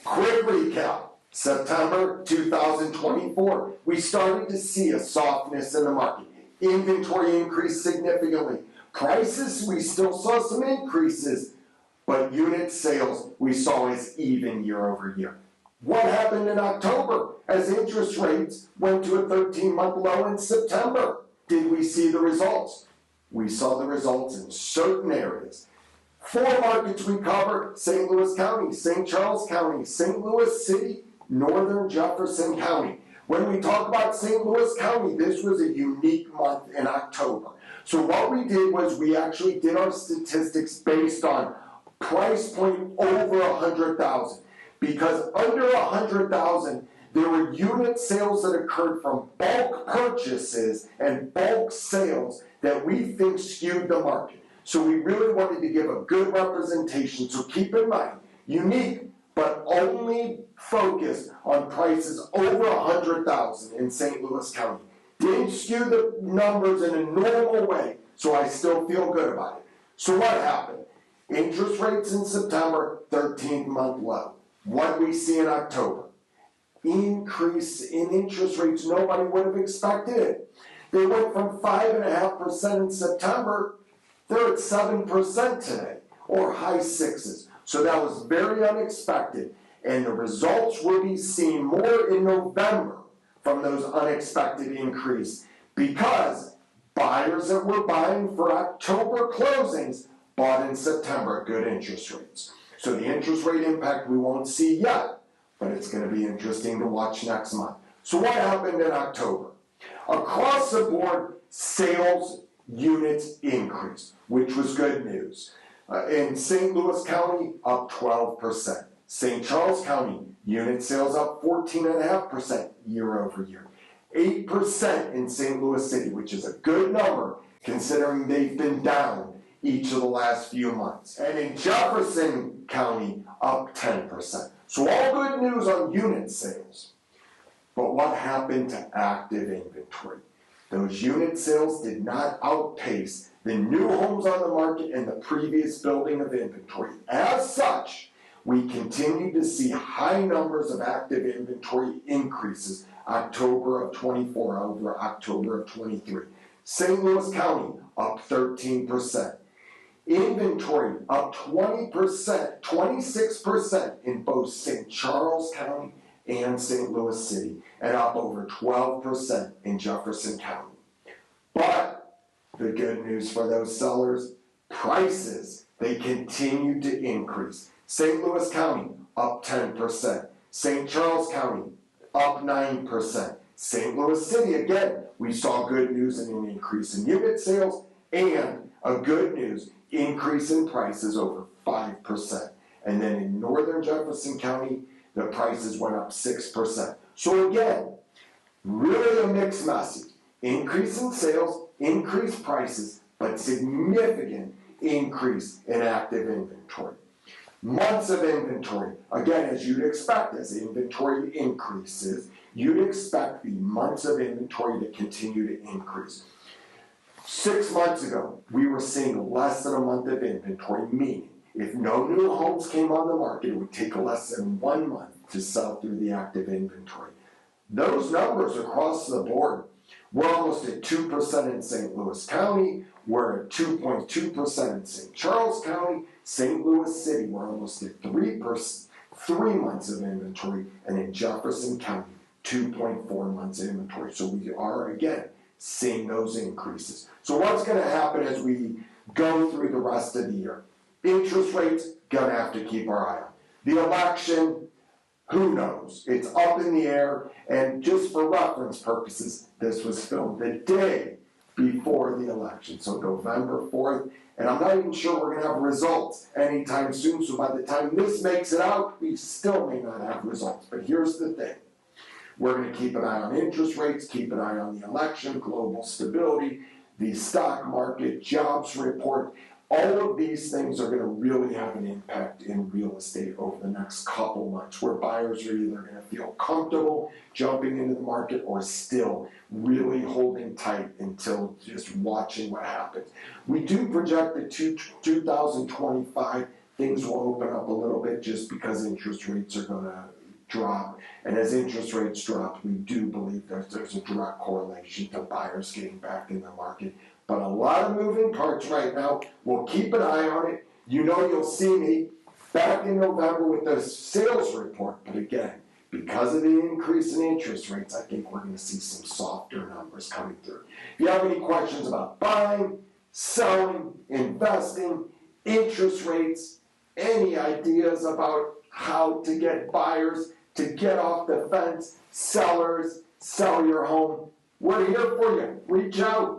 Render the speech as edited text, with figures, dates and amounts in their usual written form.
Quick recap. September 2024, we started to see a softness in the market. Inventory increased significantly. Prices, we still saw some increases, but unit sales we saw as even year over year. What happened in October as interest rates went to a 13-month low in September? Did we see the results? We saw the results in certain areas. 4 markets we cover: St. Louis County, St. Charles County, St. Louis City, Northern Jefferson County. When we talk about St. Louis County, this was a unique month in October. So what we did was we actually did our statistics based on price point over 100,000. Because under 100,000, there were unit sales that occurred from bulk purchases and bulk sales that we think skewed the market. So we really wanted to give a good representation. So keep in mind, unique, but only focused on prices over 100,000 in St. Louis County. Didn't skew the numbers in a normal way, so I still feel good about it. So what happened? Interest rates in September, 13th-month low. What we see in October? Increase in interest rates nobody would have expected. They went from 5.5% in September, they're at 7% today, or high 6s. So that was very unexpected, and the results will be seen more in November from those unexpected increases, because buyers that were buying for October closings bought in September at good interest rates. So the interest rate impact we won't see yet, but it's going to be interesting to watch next month. So what happened in October? Across the board, sales units increased, which was good news. In St. Louis County, up 12%. St. Charles County, unit sales up 14.5% year over year. 8% in St. Louis City, which is a good number considering they've been down each of the last few months. And in Jefferson County, up 10%. So all good news on unit sales. But what happened to active inventory? Those unit sales did not outpace the new homes on the market and the previous building of inventory. As such, we continue to see high numbers of active inventory increases October of 24 over October of 23. St. Louis County up 13%. Inventory up 20%, 26% in both St. Charles County and St. Louis City, and up over 12% in Jefferson County. But the good news for those sellers, prices, they continue to increase. St. Louis County up 10%. St. Charles County up 9%. St. Louis City, again, we saw good news and an increase in unit sales and a good news increase in prices over 5%. And then in Northern Jefferson County, the prices went up 6%. So again, really a mixed message. Increase in sales, increased prices, but significant increase in active inventory. Months of inventory. Again, as you'd expect, as inventory increases, you'd expect the months of inventory to continue to increase. 6 months ago, we were seeing less than a month of inventory, meaning if no new homes came on the market, it would take less than 1 month to sell through the active inventory. Those numbers across the board, we're almost at 2% in St. Louis County, we're at 2.2% in St. Charles County, St. Louis City, we're almost at 3 months of inventory, and in Jefferson County, 2.4 months of inventory. So we are, again, seeing those increases. So what's going to happen as we go through the rest of the year? Interest rates, going to have to keep our eye on. The election, who knows? It's up in the air, and just for reference purposes, this was filmed the day before the election, so November 4th, and I'm not even sure we're going to have results anytime soon, so by the time this makes it out, we still may not have results. But here's the thing. We're going to keep an eye on interest rates, keep an eye on the election, global stability, the stock market, jobs report. All of these things are going to really have an impact in real estate over the next couple months, where buyers are either going to feel comfortable jumping into the market or still really holding tight until just watching what happens. We do project that 2025 things will open up a little bit just because interest rates are going to drop. And as interest rates drop, we do believe there's a direct correlation to buyers getting back in the market. But a lot of moving parts right now. We'll keep an eye on it. You know, you'll see me back in November with the sales report. But again, because of the increase in interest rates, I think we're going to see some softer numbers coming through. If you have any questions about buying, selling, investing, interest rates, any ideas about how to get buyers to get off the fence, sellers, sell your home, we're here for you. Reach out.